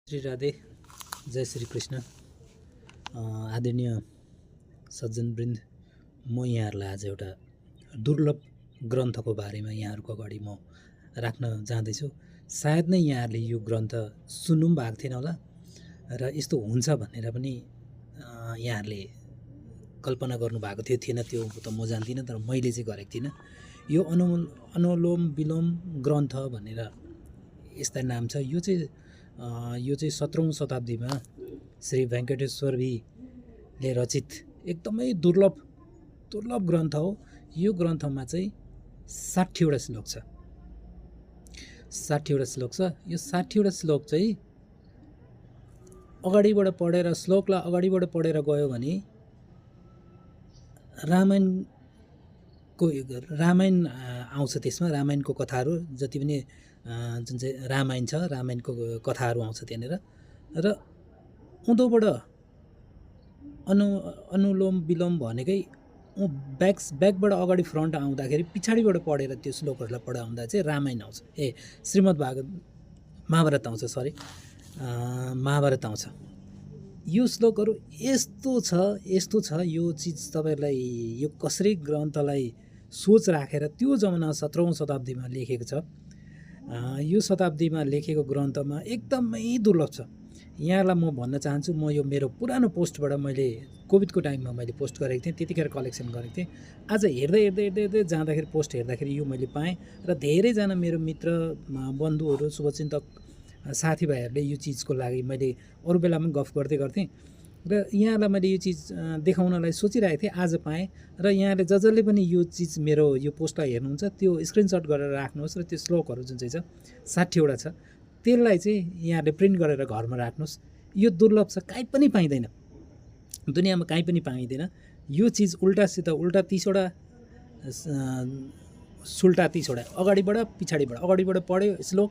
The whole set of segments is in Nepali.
श्री राधे, जय श्री कृष्ण। आदरणीय सज्जनवृन्द, म यहाँहरूलाई आज एउटा दुर्लभ ग्रन्थको बारेमा यहाँहरूको अगाडि म राख्न जाँदैछु। सायद नै यहाँहरूले यो ग्रन्थ सुन्नु पनि भएको थिएन होला र यस्तो हुन्छ भनेर पनि यहाँहरूले कल्पना गर्नुभएको थिएन, त्यो त म जान्दिनँ, तर मैले चाहिँ गरेको थिइनँ। यो अनुलोम विलोम ग्रन्थ भनेर यस्ता नाम छ। यो चाहिँ 17औं शताब्दीमा श्री वेङ्कटेश्वरले रचित एकदमै दुर्लभ ग्रन्थ हो। यो ग्रन्थमा चाहिँ 60वटा श्लोक छ। 60वटा श्लोक छ। यो 60वटा श्लोक चाहिँ अगाडिबाट पढेर श्लोकलाई अगाडिबाट पढेर गयो भने रामायण आउँछ। त्यसमा रामायणको कथाहरू जति पनि जुन चाहिँ रामायण छ, रामायणको कथाहरू आउँछ त्यहाँनिर। र उँधोबाट अनुलोम विलोम भनेकै ब्याकबाट अगाडि फ्रन्ट आउँदाखेरि पछाडिबाट पढेर त्यो श्लोकहरूलाई पढाउँदा चाहिँ रामायण आउँछ। महाभारत आउँछ। महाभारत आउँछ। यो श्लोकहरू यस्तो छ। यो चिज तपाईँहरूलाई यो कसरी ग्रन्थलाई सोच राखेर त्यो जमाना 17औं शताब्दीमा लेखेको छ। यो शताब्दीमा लेखेको ग्रन्थमा एकदमै दुर्लभ छ। यहाँलाई म भन्न चाहन्छु, म यो मेरो पुरानो पोस्टबाट मैले कोभिडको टाइममा मैले पोस्ट गरेको थिएँ, त्यतिखेर कलेक्सन गरेको थिएँ। आज हेर्दै जाँदाखेरि पोस्ट हेर्दाखेरि यो मैले पाएँ र धेरैजना मेरो मित्र बन्धुहरू शुभचिन्तक साथीभाइहरूले यो चिजको लागि मैले अरू बेलामा गफ गर्दै गर्थेँ र यहाँलाई मैले यो चिज देखाउनलाई सोचिरहेको थिएँ। आज पाएँ र यहाँले जसले पनि यो चिज मेरो यो पोस्टलाई हेर्नुहुन्छ त्यो स्क्रिनसट गरेर राख्नुहोस् र त्यो श्लोकहरू जुन चाहिँ छ 60वटा छ, त्यसलाई चाहिँ यहाँले प्रिन्ट गरेर घरमा राख्नुहोस्। यो दुर्लभ छ, कहीँ पनि पाइँदैन, दुनियाँमा कहीँ पनि पाइँदैन। यो चिज उल्टा 30वटा सुल्टा 30वटा अगाडिबाट पछाडिबाट पढ्यो श्लोक,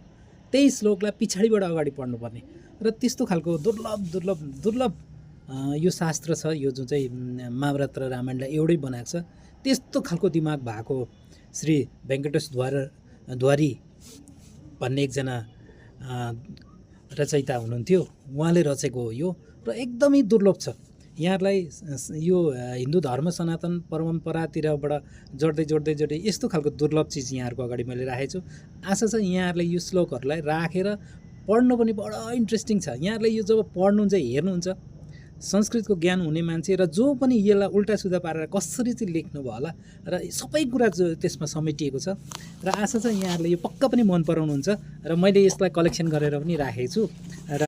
त्यही श्लोकलाई पछाडिबाट अगाडि पढ्नुपर्ने र त्यस्तो खालको दुर्लभ यो शास्त्र छ। यो जुन चाहिँ महाभारत र रामायणलाई एउटै बनाएको छ, त्यस्तो खालको दिमाग भएको श्री वेङ्कटेश द्वारी भन्ने एकजना रचयिता हुनुहुन्थ्यो। उहाँले रचेको हो यो र एकदमै दुर्लभ छ। यहाँहरूलाई यो हिन्दू धर्म सनातन परम्परातिरबाट जोड्दै यस्तो खालको दुर्लभ चिज यहाँहरूको अगाडि मैले राखेको छु। आशा छ यहाँहरूले यो श्लोकहरूलाई राखेर पढ्नु पनि बडो इन्ट्रेस्टिङ छ। यहाँहरूले यो जब पढ्नुहुन्छ, हेर्नुहुन्छ, संस्कृतको ज्ञान हुने मान्छे र जो पनि यसलाई उल्टा सुधा पारेर कसरी चाहिँ लेख्नुभयो होला र सबै कुरा त्यसमा समेटिएको छ र आशा छ यहाँहरूले यो पक्का पनि मन पराउनुहुन्छ र मैले यसलाई कलेक्सन गरेर पनि राखेको छु। र